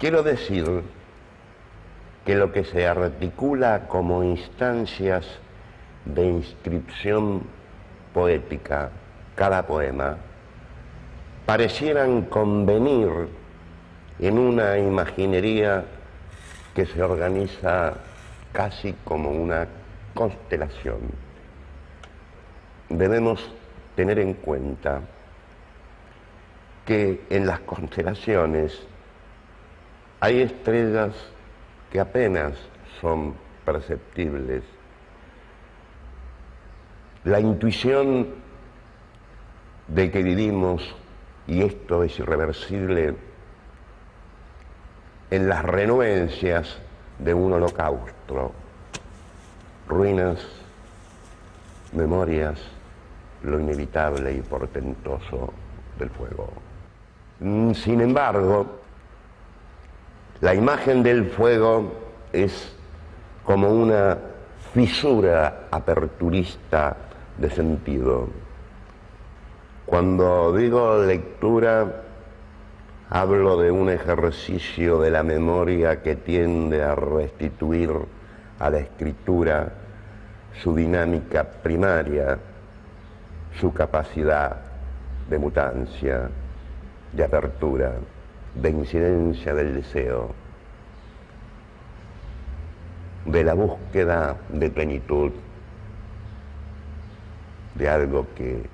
Quiero decir que lo que se articula como instancias de inscripción poética, cada poema, parecieran convenir en una imaginería que se organiza casi como una constelación. Debemos tener en cuenta que en las constelaciones hay estrellas que apenas son perceptibles. La intuición de que vivimos, y esto es irreversible, en las renuencias de un holocausto, ruinas, memorias, lo inevitable y portentoso del fuego. Sin embargo, la imagen del fuego es como una fisura aperturista de sentido. Cuando digo lectura, hablo de un ejercicio de la memoria que tiende a restituir a la escritura su dinámica primaria, su capacidad de mutancia, de apertura, de incidencia del deseo, de la búsqueda de plenitud, de algo que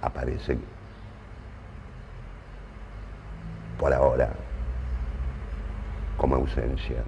aparece por ahora como ausencia.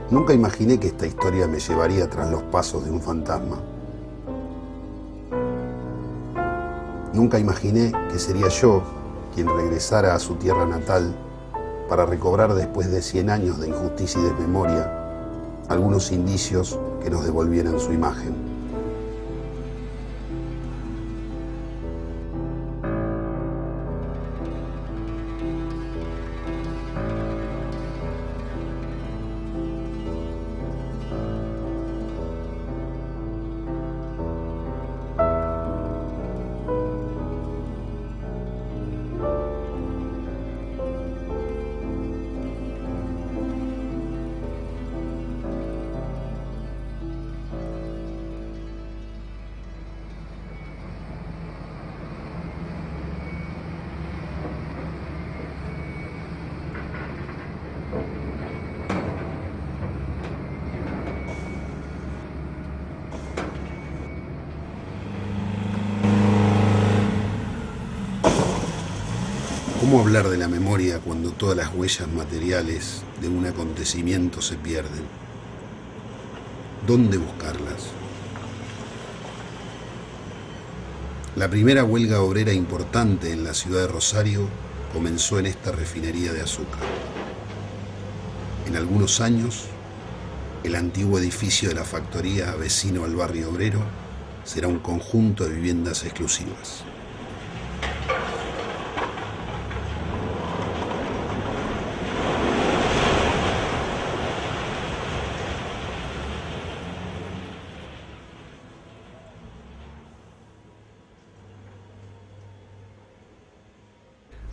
Nunca imaginé que esta historia me llevaría tras los pasos de un fantasma. Nunca imaginé que sería yo quien regresara a su tierra natal para recobrar después de 100 años de injusticia y desmemoria algunos indicios que nos devolvieran su imagen. ¿Cómo hablar de la memoria cuando todas las huellas materiales de un acontecimiento se pierden? ¿Dónde buscarlas? La primera huelga obrera importante en la ciudad de Rosario comenzó en esta refinería de azúcar. En algunos años, el antiguo edificio de la factoría vecino al barrio obrero será un conjunto de viviendas exclusivas.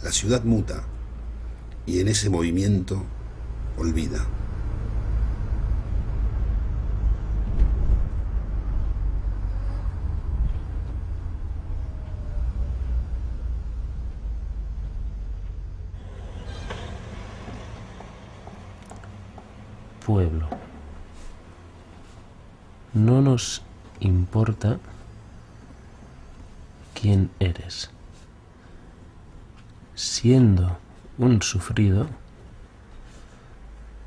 La ciudad muta y en ese movimiento olvida. pueblo. No nos importa quién eres. Siendo un sufrido,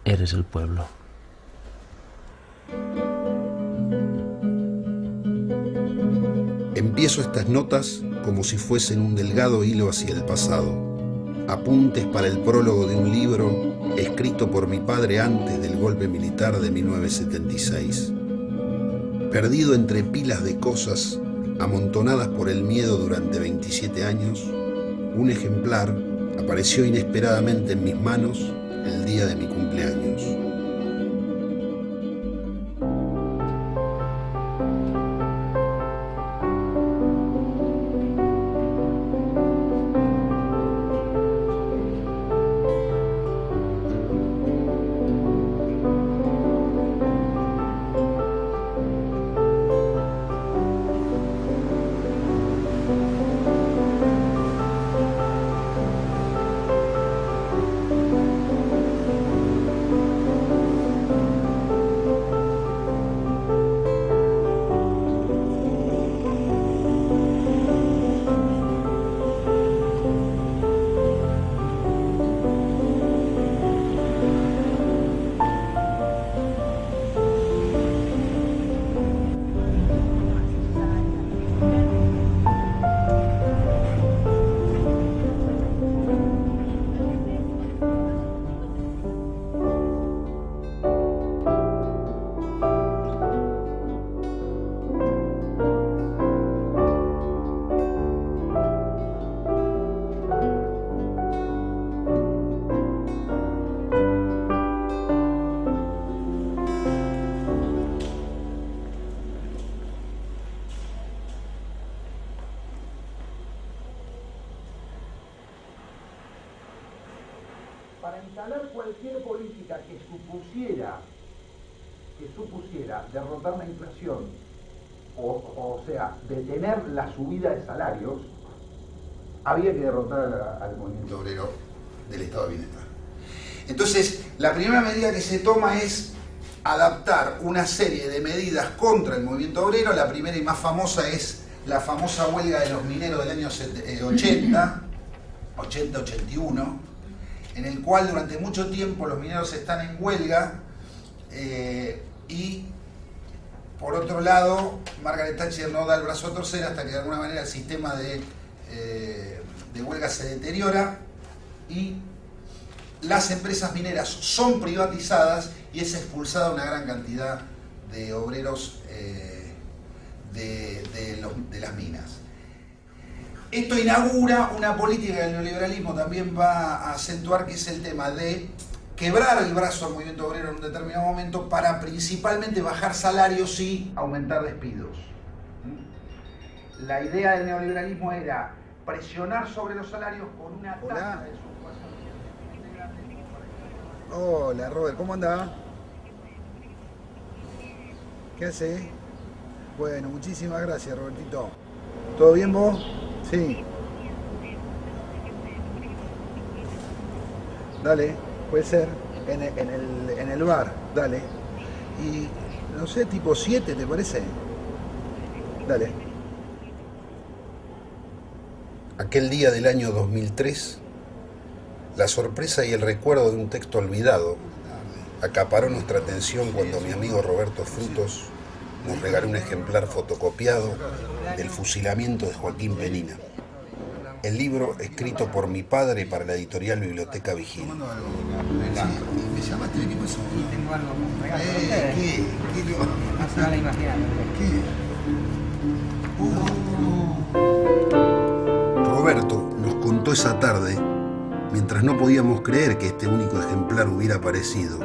eres el pueblo. Empiezo estas notas como si fuesen un delgado hilo hacia el pasado, apuntes para el prólogo de un libro escrito por mi padre antes del golpe militar de 1976. Perdido entre pilas de cosas amontonadas por el miedo durante 27 años, un ejemplar apareció inesperadamente en mis manos el día de mi cumpleaños. Para instalar cualquier política que supusiera derrotar la inflación, o sea, detener la subida de salarios, había que derrotar al movimiento obrero del Estado de Bienestar. Entonces, la primera medida que se toma es adaptar una serie de medidas contra el movimiento obrero. La primera y más famosa es la famosa huelga de los mineros del año 80-81, en el cual durante mucho tiempo los mineros están en huelga y por otro lado Margaret Thatcher no da el brazo a torcer hasta que de alguna manera el sistema de huelga se deteriora y las empresas mineras son privatizadas y es expulsada una gran cantidad de obreros de las minas. Esto inaugura una política que el neoliberalismo también va a acentuar, que es el tema de quebrar el brazo al movimiento obrero en un determinado momento para principalmente bajar salarios y aumentar despidos. La idea del neoliberalismo era presionar sobre los salarios con una tasa de desocupación. Hola Robert, ¿cómo andás? ¿Qué haces? Bueno, muchísimas gracias Robertito. ¿Todo bien vos? Sí. Dale, puede ser. En el bar, dale. Y no sé, tipo 7, ¿te parece? Dale. Aquel día del año 2003, la sorpresa y el recuerdo de un texto olvidado acaparó nuestra atención cuando mi amigo Roberto Frutos nos regaló un ejemplar fotocopiado del fusilamiento de Joaquín Penina, el libro escrito por mi padre para la editorial Biblioteca Vigil. ¿Me llamaste? ¿Qué pasó? Sí, tengo algo un regalo para ustedes. ¿Qué? No se van a imaginar. ¿Qué? Roberto nos contó esa tarde, mientras no podíamos creer que este único ejemplar hubiera aparecido,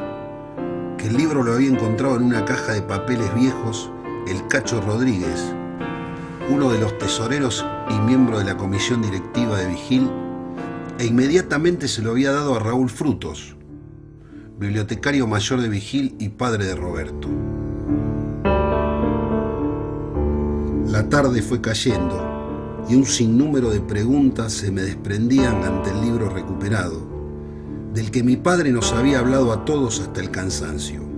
que el libro lo había encontrado en una caja de papeles viejos el Cacho Rodríguez, uno de los tesoreros y miembro de la comisión directiva de Vigil, e inmediatamente se lo había dado a Raúl Frutos, bibliotecario mayor de Vigil y padre de Roberto. La tarde fue cayendo y un sinnúmero de preguntas se me desprendían ante el libro recuperado, del que mi padre nos había hablado a todos hasta el cansancio.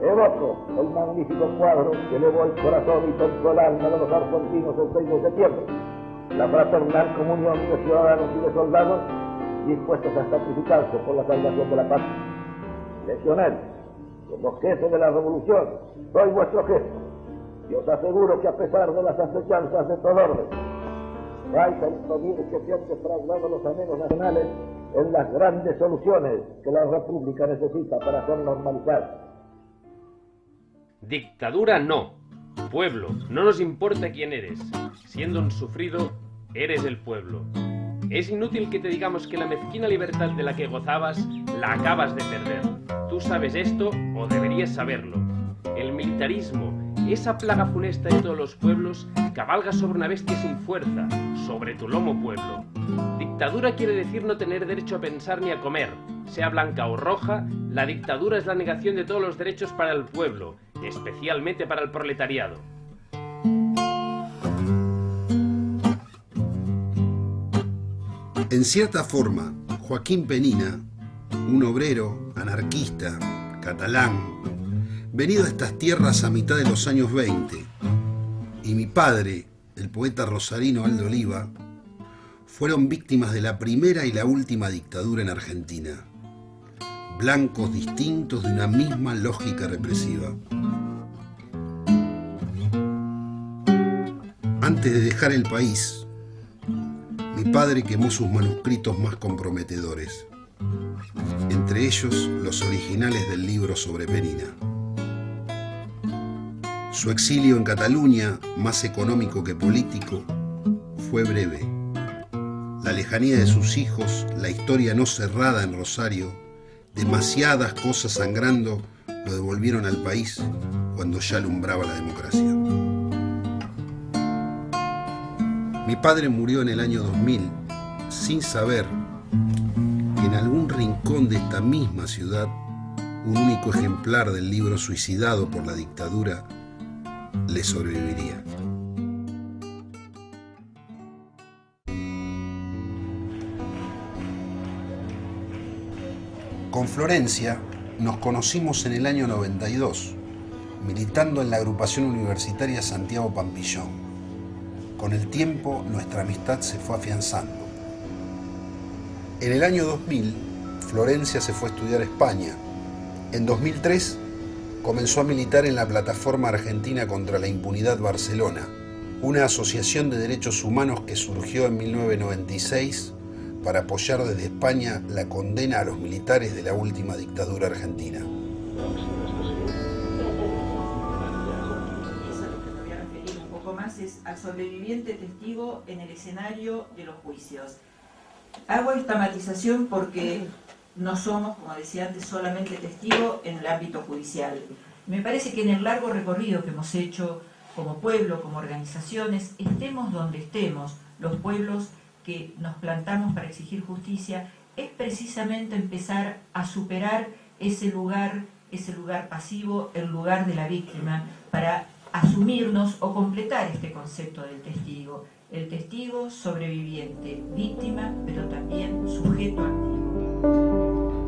Evoco el magnífico cuadro que elevó el corazón y tocó el alma de los argentinos el 6 de septiembre. La fraternal comunión de ciudadanos y de soldados dispuestos a sacrificarse por la salvación de la patria. Legionarios, como jefe de la revolución, soy vuestro jefe. Y os aseguro que a pesar de las acechanzas de todo orden, vais a impedir que se han defraudado los anhelos nacionales en las grandes soluciones que la República necesita para ser normalizada. Dictadura no. Pueblo, no nos importa quién eres. Siendo un sufrido, eres el pueblo. Es inútil que te digamos que la mezquina libertad de la que gozabas la acabas de perder. Tú sabes esto o deberías saberlo. El militarismo, esa plaga funesta de todos los pueblos, cabalga sobre una bestia sin fuerza, sobre tu lomo, pueblo. Dictadura quiere decir no tener derecho a pensar ni a comer. Sea blanca o roja, la dictadura es la negación de todos los derechos para el pueblo, especialmente para el proletariado. En cierta forma, Joaquín Penina, un obrero, anarquista, catalán, venido a estas tierras a mitad de los años 20, y mi padre, el poeta rosarino Aldo Oliva, fueron víctimas de la primera y la última dictadura en Argentina, blancos distintos de una misma lógica represiva. Antes de dejar el país, mi padre quemó sus manuscritos más comprometedores, entre ellos los originales del libro sobre Penina. Su exilio en Cataluña, más económico que político, fue breve. La lejanía de sus hijos, la historia no cerrada en Rosario, demasiadas cosas sangrando, lo devolvieron al país cuando ya alumbraba la democracia. Mi padre murió en el año 2000 sin saber que en algún rincón de esta misma ciudad un único ejemplar del libro suicidado por la dictadura le sobreviviría. Con Florencia nos conocimos en el año 92, militando en la agrupación universitaria Santiago Pampillón. Con el tiempo, nuestra amistad se fue afianzando. En el año 2000, Florencia se fue a estudiar a España. En 2003, comenzó a militar en la Plataforma Argentina contra la Impunidad Barcelona, una asociación de derechos humanos que surgió en 1996 para apoyar desde España la condena a los militares de la última dictadura argentina. Es al sobreviviente testigo en el escenario de los juicios. Hago esta matización porque no somos, como decía antes, solamente testigos en el ámbito judicial. Me parece que en el largo recorrido que hemos hecho como pueblo, como organizaciones, estemos donde estemos, los pueblos que nos plantamos para exigir justicia, es precisamente empezar a superar ese lugar pasivo, el lugar de la víctima, para asumirnos o completar este concepto del testigo. El testigo sobreviviente, víctima, pero también sujeto activo.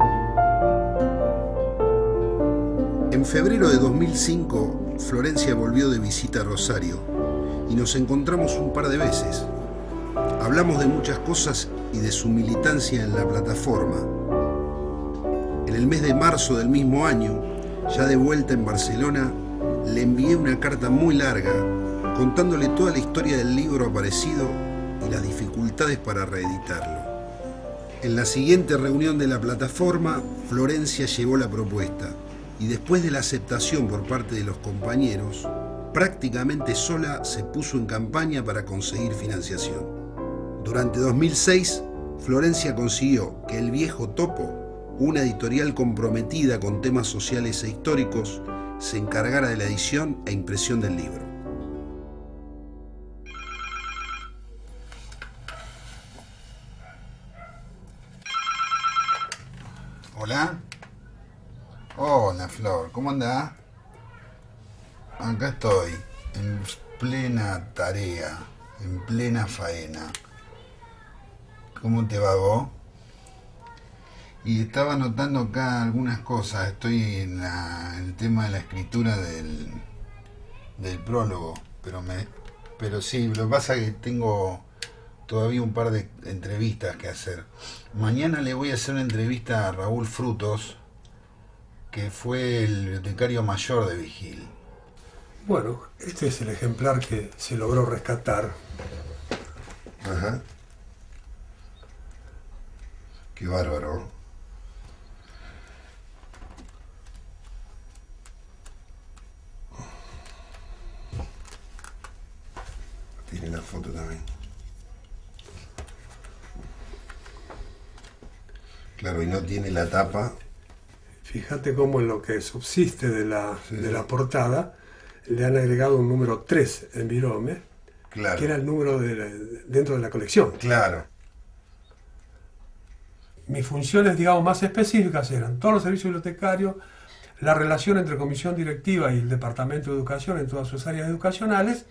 En febrero de 2005, Florencia volvió de visita a Rosario y nos encontramos un par de veces. Hablamos de muchas cosas y de su militancia en la plataforma. En el mes de marzo del mismo año, ya de vuelta en Barcelona, le envié una carta muy larga contándole toda la historia del libro aparecido y las dificultades para reeditarlo. En la siguiente reunión de la plataforma, Florencia llevó la propuesta y después de la aceptación por parte de los compañeros, prácticamente sola se puso en campaña para conseguir financiación. Durante 2006, Florencia consiguió que El Viejo Topo, una editorial comprometida con temas sociales e históricos, se encargara de la edición e impresión del libro. Hola. Hola, Flor, ¿cómo andás? Acá estoy, en plena tarea, en plena faena. ¿Cómo te va vos? Y estaba anotando acá algunas cosas, estoy en el tema de la escritura del prólogo, pero sí, lo que pasa es que tengo todavía un par de entrevistas que hacer. Mañana le voy a hacer una entrevista a Raúl Frutos, que fue el bibliotecario mayor de Vigil. Bueno, este es el ejemplar que se logró rescatar. Ajá. Qué bárbaro. Tiene la foto también. Claro, y no tiene la tapa. Fíjate cómo en lo que subsiste de la portada le han agregado un número 3 en virome, claro, que era el número dentro de la colección. Claro. Mis funciones, digamos, más específicas eran todos los servicios bibliotecarios, la relación entre comisión directiva y el Departamento de Educación en todas sus áreas educacionales,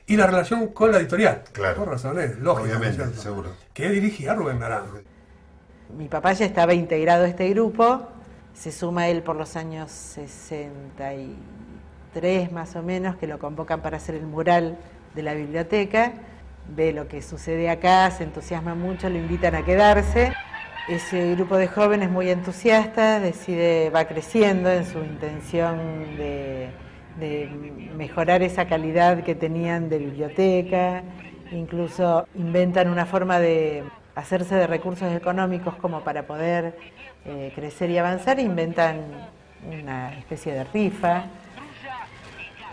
y la relación con la editorial. Claro. Por razones lógicas. Obviamente, seguro. Que dirigía Rubén Naranjo. Mi papá ya estaba integrado a este grupo, se suma él por los años 63 más o menos, que lo convocan para hacer el mural de la biblioteca, ve lo que sucede acá, se entusiasma mucho, lo invitan a quedarse. Ese grupo de jóvenes muy entusiastas va creciendo en su intención de mejorar esa calidad que tenían de biblioteca, incluso inventan una forma de hacerse de recursos económicos como para poder crecer y avanzar, inventan una especie de rifa.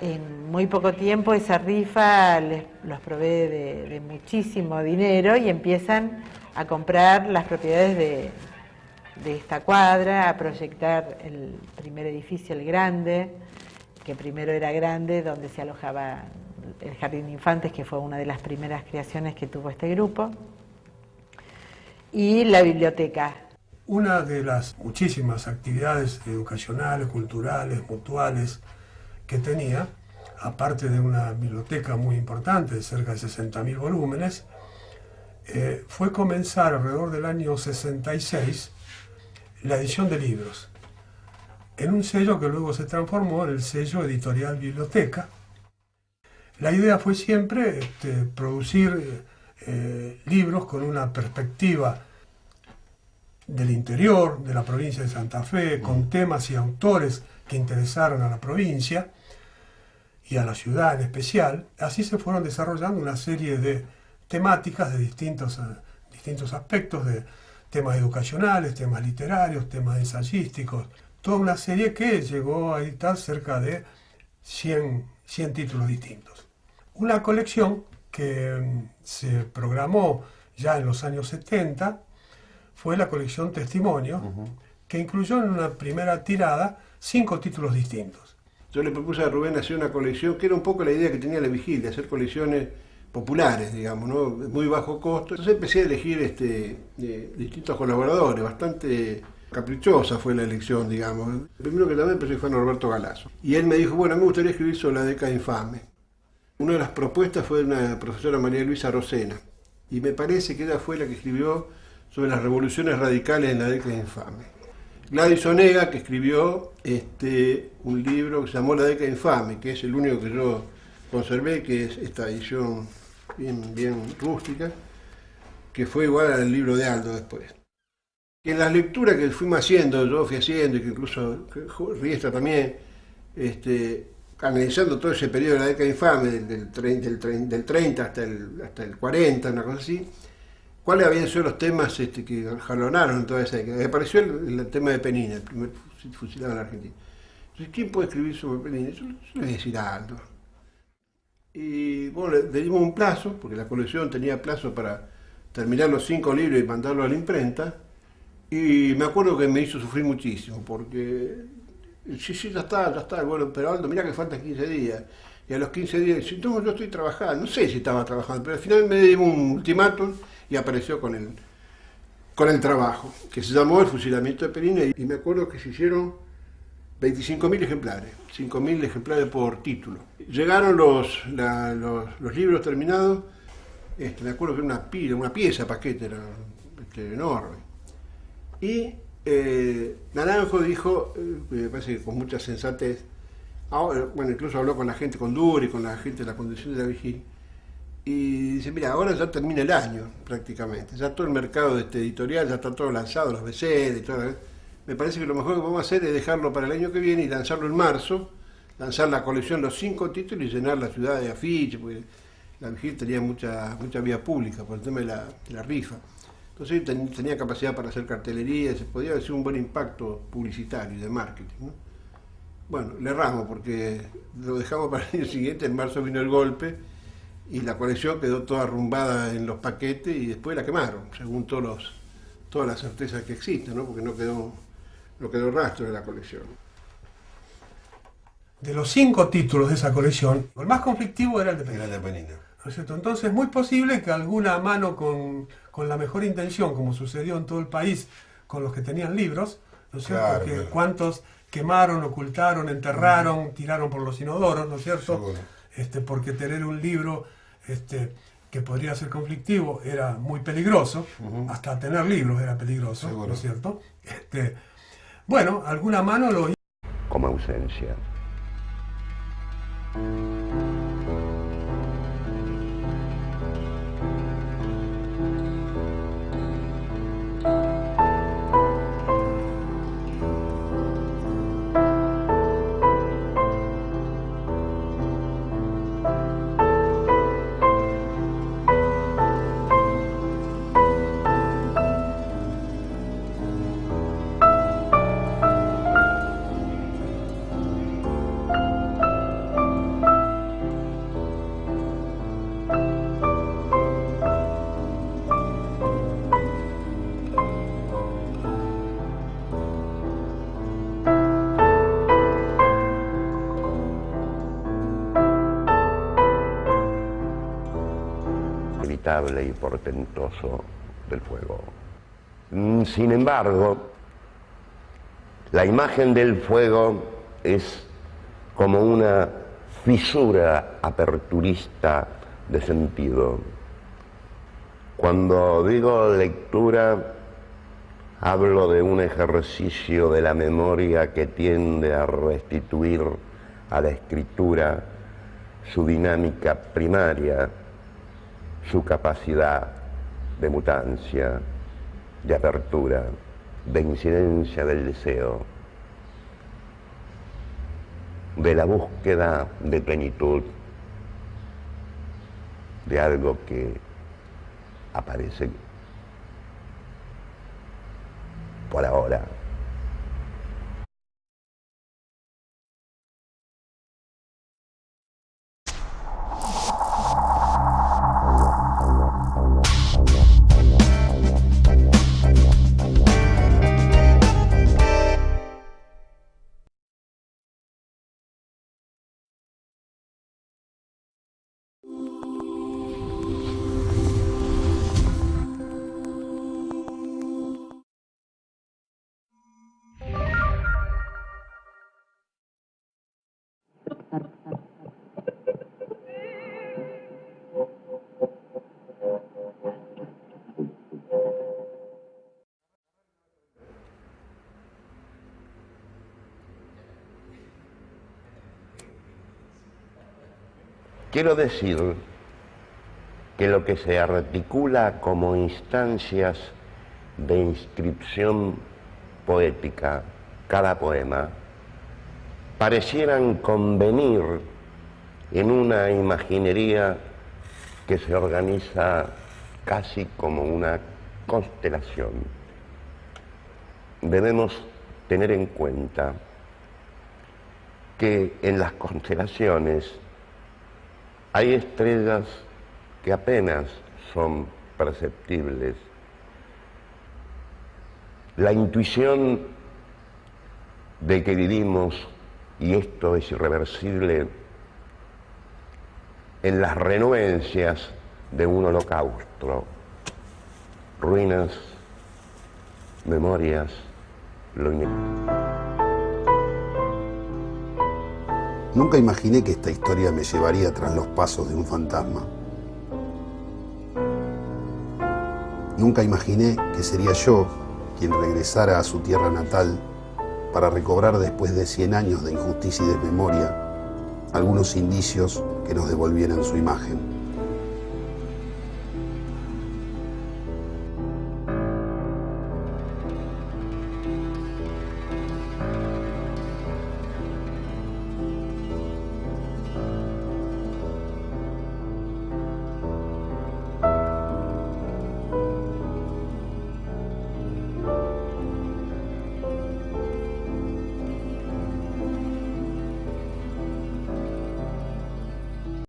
En muy poco tiempo esa rifa los provee de muchísimo dinero y empiezan a comprar las propiedades de esta cuadra, a proyectar el primer edificio, el grande, que primero era grande, donde se alojaba el Jardín de Infantes, que fue una de las primeras creaciones que tuvo este grupo, y la biblioteca. Una de las muchísimas actividades educacionales, culturales, mutuales que tenía, aparte de una biblioteca muy importante, de cerca de 60.000 volúmenes, fue comenzar alrededor del año 66 la edición de libros, en un sello que luego se transformó en el sello Editorial Biblioteca. La idea fue siempre producir libros con una perspectiva del interior, de la provincia de Santa Fe, con temas y autores que interesaron a la provincia y a la ciudad en especial. Así se fueron desarrollando una serie de temáticas de distintos aspectos, de temas educacionales, temas literarios, temas ensayísticos, toda una serie que llegó a editar cerca de 100 títulos distintos. Una colección que se programó ya en los años 70 fue la colección Testimonio, que incluyó en una primera tirada 5 títulos distintos. Yo le propuse a Rubén hacer una colección, que era un poco la idea que tenía la Vigilia, hacer colecciones populares, digamos, ¿no? Muy bajo costo. Entonces empecé a elegir distintos colaboradores, bastante caprichosa fue la elección, digamos. El primero que también pensé fue Norberto Galazo. Y él me dijo, bueno, me gustaría escribir sobre la década infame. Una de las propuestas fue de una profesora María Luisa Rosena, y me parece que ella fue la que escribió sobre las revoluciones radicales en la década infame. Gladys Onega, que escribió un libro que se llamó La década infame, que es el único que yo conservé, que es esta edición bien rústica, que fue igual al libro de Aldo después. En las lecturas que fuimos haciendo, yo fui haciendo, y que incluso Riestra también, analizando todo ese periodo de la década infame, del 30 hasta el 40, una cosa así, ¿cuáles habían sido los temas que jalonaron en toda esa década? Apareció el tema de Penina, el primer fusilado en la Argentina. Entonces, ¿quién puede escribir sobre Perini? Yo le voy a decir a Aldo. Y bueno, le dimos un plazo, porque la colección tenía plazo para terminar los 5 libros y mandarlos a la imprenta. Y me acuerdo que me hizo sufrir muchísimo, porque sí, ya está, bueno, pero Aldo, mira que faltan 15 días. Y a los 15 días, dice, no, yo estoy trabajando, no sé si estaba trabajando, pero al final me dio un ultimátum y apareció con el trabajo, que se llamó El fusilamiento de Perini, y me acuerdo que se hicieron 25.000 ejemplares, 5.000 ejemplares por título. Llegaron los libros terminados, me acuerdo que era una pieza, paquete, era enorme. Y Naranjo dijo, me parece que con mucha sensatez, bueno, incluso habló con la gente, con Duri, con la gente de la conducción de la Vigil, y dice, mira, ahora ya termina el año prácticamente, ya todo el mercado editorial ya está todo lanzado, los BC, y todo. Me parece que lo mejor que podemos hacer es dejarlo para el año que viene y lanzarlo en marzo, lanzar la colección, los 5 títulos y llenar la ciudad de afiches, porque la Vigil tenía mucha vía pública por el tema de la rifa. Entonces tenía capacidad para hacer cartelería, se podía hacer un buen impacto publicitario y de marketing, ¿no? Bueno, le erramos porque lo dejamos para el año siguiente, en marzo vino el golpe y la colección quedó toda arrumbada en los paquetes y después la quemaron, según todas las certezas que existen, ¿no? Porque no quedó rastro de la colección. De los 5 títulos de esa colección, el más conflictivo era el de Perini. Era el de Perini. ¿No es cierto? Entonces es muy posible que alguna mano con la mejor intención, como sucedió en todo el país con los que tenían libros, ¿no es cierto? Claro, Que claro. cuántos quemaron, ocultaron, enterraron, tiraron por los inodoros, ¿no es cierto? Seguro. Porque tener un libro que podría ser conflictivo era muy peligroso, hasta tener libros era peligroso, Seguro. ¿no es cierto? Bueno, alguna mano lo hizo. Como ausencia. Y portentoso del fuego. Sin embargo, la imagen del fuego es como una fisura aperturista de sentido. Cuando digo lectura, hablo de un ejercicio de la memoria que tiende a restituir a la escritura su dinámica primaria, su capacidad de mutancia, de apertura, de incidencia del deseo, de la búsqueda de plenitud, de algo que aparece por ahora. Quiero decir que lo que se articula como instancias de inscripción poética, cada poema, parecieran convenir en una imaginería que se organiza casi como una constelación. Debemos tener en cuenta que en las constelaciones hay estrellas que apenas son perceptibles. La intuición de que vivimos, y esto es irreversible, en las renuencias de un holocausto, ruinas, memorias, lo inevitable. Nunca imaginé que esta historia me llevaría tras los pasos de un fantasma. Nunca imaginé que sería yo quien regresara a su tierra natal para recobrar después de 100 años de injusticia y desmemoria algunos indicios que nos devolvieran su imagen.